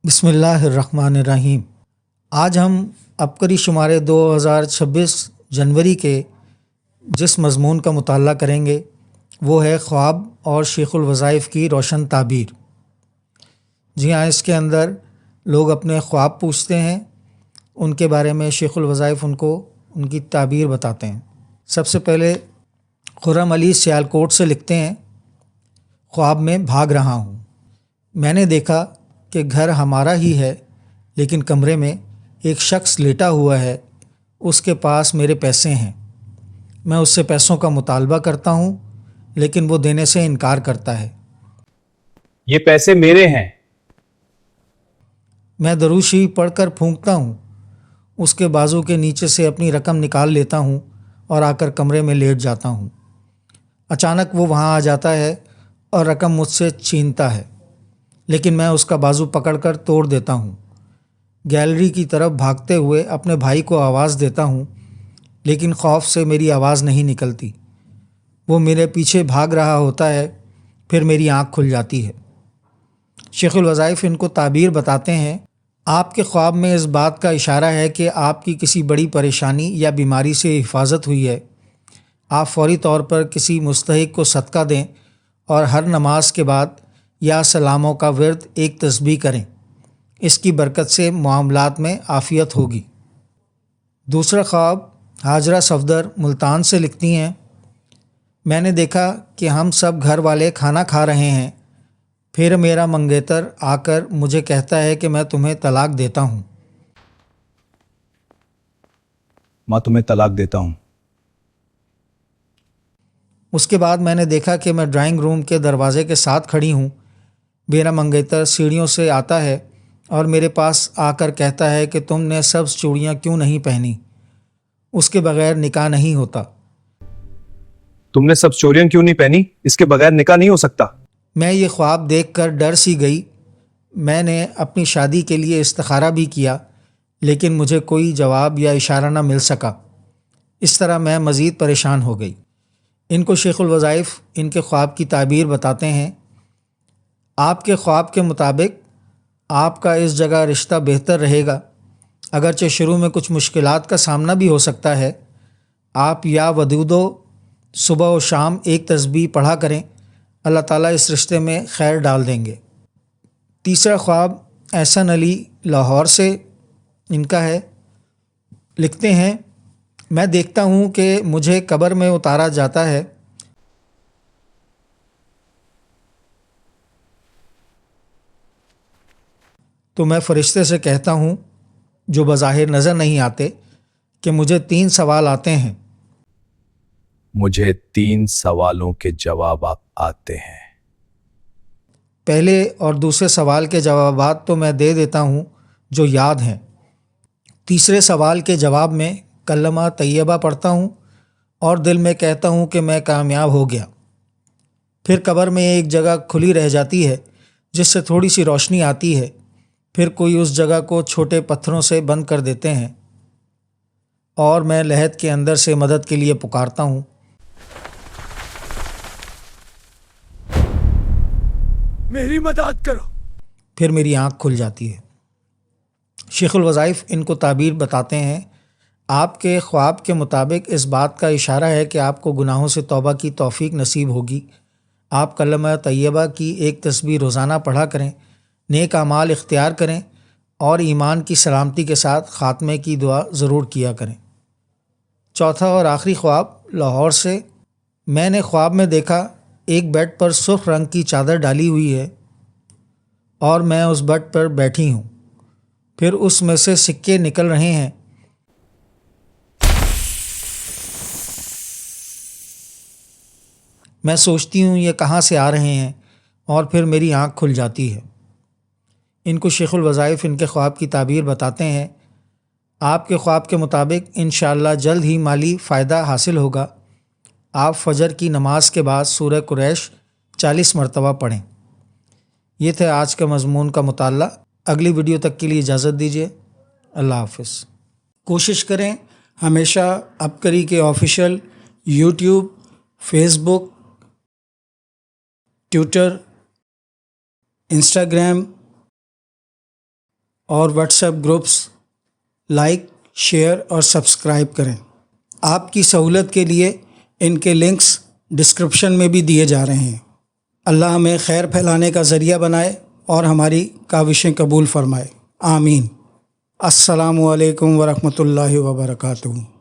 بسم اللہ الرحمن الرحیم۔ آج ہم عبقری شمارے 2026 جنوری کے جس مضمون کا مطالعہ کریں گے وہ ہے خواب اور شیخ الوظائف کی روشن تعبیر۔ جی ہاں، اس کے اندر لوگ اپنے خواب پوچھتے ہیں، ان کے بارے میں شیخ الوظائف ان کی تعبیر بتاتے ہیں۔ سب سے پہلے خرم علی سیالکوٹ سے لکھتے ہیں، خواب میں بھاگ رہا ہوں، میں نے دیکھا کہ گھر ہمارا ہی ہے لیکن کمرے میں ایک شخص لیٹا ہوا ہے، اس کے پاس میرے پیسے ہیں، میں اس سے پیسوں کا مطالبہ کرتا ہوں لیکن وہ دینے سے انکار کرتا ہے۔ یہ پیسے میرے ہیں۔ میں درود شریف پڑھ کر پھونکتا ہوں، اس کے بازو کے نیچے سے اپنی رقم نکال لیتا ہوں اور آ کر کمرے میں لیٹ جاتا ہوں۔ اچانک وہ وہاں آ جاتا ہے اور رقم مجھ سے چھینتا ہے، لیکن میں اس کا بازو پکڑ کر توڑ دیتا ہوں۔ گیلری کی طرف بھاگتے ہوئے اپنے بھائی کو آواز دیتا ہوں لیکن خوف سے میری آواز نہیں نکلتی۔ وہ میرے پیچھے بھاگ رہا ہوتا ہے، پھر میری آنکھ کھل جاتی ہے۔ شیخ الوظائف ان کو تعبیر بتاتے ہیں، آپ کے خواب میں اس بات کا اشارہ ہے کہ آپ کی کسی بڑی پریشانی یا بیماری سے حفاظت ہوئی ہے۔ آپ فوری طور پر کسی مستحق کو صدقہ دیں اور ہر نماز کے بعد یا سلاموں کا ورد ایک تسبیح کریں، اس کی برکت سے معاملات میں عافیت ہوگی۔ دوسرا خواب ہاجرہ صفدر ملتان سے لکھتی ہیں، میں نے دیکھا کہ ہم سب گھر والے کھانا کھا رہے ہیں، پھر میرا منگیتر آ کر مجھے کہتا ہے کہ میں تمہیں طلاق دیتا ہوں۔ میں تمہیں طلاق دیتا ہوں۔ اس کے بعد میں نے دیکھا کہ میں ڈرائنگ روم کے دروازے کے ساتھ کھڑی ہوں، میرا منگیتر سیڑھیوں سے آتا ہے اور میرے پاس آ کر کہتا ہے کہ تم نے سبز چوڑیاں کیوں نہیں پہنی، اس کے بغیر نکاح نہیں ہوتا۔ تم نے سب چوریاں کیوں نہیں پہنی؟ اس کے بغیر نکاح نہیں ہو سکتا۔ میں یہ خواب دیکھ کر ڈر سی گئی۔ میں نے اپنی شادی کے لیے استخارہ بھی کیا لیکن مجھے کوئی جواب یا اشارہ نہ مل سکا۔ اس طرح میں مزید پریشان ہو گئی۔ ان کو شیخ الوظائف ان کے خواب کی تعبیر بتاتے ہیں، آپ کے خواب کے مطابق آپ کا اس جگہ رشتہ بہتر رہے گا، اگرچہ شروع میں کچھ مشکلات کا سامنا بھی ہو سکتا ہے۔ آپ یا ودودو صبح و شام ایک تسبیح پڑھا کریں، اللہ تعالیٰ اس رشتے میں خیر ڈال دیں گے۔ تیسرا خواب احسن علی لاہور سے ان کا ہے، لکھتے ہیں، میں دیکھتا ہوں کہ مجھے قبر میں اتارا جاتا ہے، تو میں فرشتے سے کہتا ہوں جو بظاہر نظر نہیں آتے کہ مجھے 3 سوال آتے ہیں۔ مجھے 3 سوالوں کے جواب آتے ہیں۔ پہلے اور دوسرے سوال کے جوابات تو میں دے دیتا ہوں جو یاد ہیں۔ تیسرے سوال کے جواب میں کلمہ طیبہ پڑھتا ہوں اور دل میں کہتا ہوں کہ میں کامیاب ہو گیا۔ پھر قبر میں ایک جگہ کھلی رہ جاتی ہے جس سے تھوڑی سی روشنی آتی ہے، پھر کوئی اس جگہ کو چھوٹے پتھروں سے بند کر دیتے ہیں اور میں لحد کے اندر سے مدد کے لیے پکارتا ہوں، میری مدد کرو۔ پھر میری آنکھ کھل جاتی ہے۔ شیخ الوظائف ان کو تعبیر بتاتے ہیں، آپ کے خواب کے مطابق اس بات کا اشارہ ہے کہ آپ کو گناہوں سے توبہ کی توفیق نصیب ہوگی۔ آپ کلمہ طیبہ کی ایک تسبیح روزانہ پڑھا کریں، نیک اعمال اختیار کریں اور ایمان کی سلامتی کے ساتھ خاتمے کی دعا ضرور کیا کریں۔ چوتھا اور آخری خواب لاہور سے، میں نے خواب میں دیکھا ایک بیڈ پر سرخ رنگ کی چادر ڈالی ہوئی ہے اور میں اس بیڈ پر بیٹھی ہوں، پھر اس میں سے سکے نکل رہے ہیں۔ میں سوچتی ہوں یہ کہاں سے آ رہے ہیں اور پھر میری آنکھ کھل جاتی ہے۔ ان کو شیخ الوظائف ان کے خواب کی تعبیر بتاتے ہیں، آپ کے خواب کے مطابق انشاءاللہ جلد ہی مالی فائدہ حاصل ہوگا۔ آپ فجر کی نماز کے بعد سورہ قریش 40 مرتبہ پڑھیں۔ یہ تھے آج کے مضمون کا مطالعہ۔ اگلی ویڈیو تک کے لیے اجازت دیجیے۔ اللہ حافظ۔ کوشش کریں ہمیشہ عبقری کے آفیشیل یوٹیوب، فیس بک، ٹویٹر، انسٹاگرام اور what's app groups like, share اور سبسکرائب کریں۔ آپ کی سہولت کے لیے ان کے لنکس ڈسکرپشن میں بھی دیے جا رہے ہیں۔ اللہ ہمیں خیر پھیلانے کا ذریعہ بنائے اور ہماری کاوشیں قبول فرمائے، آمین۔ السلام علیکم ورحمۃ اللہ وبرکاتہ۔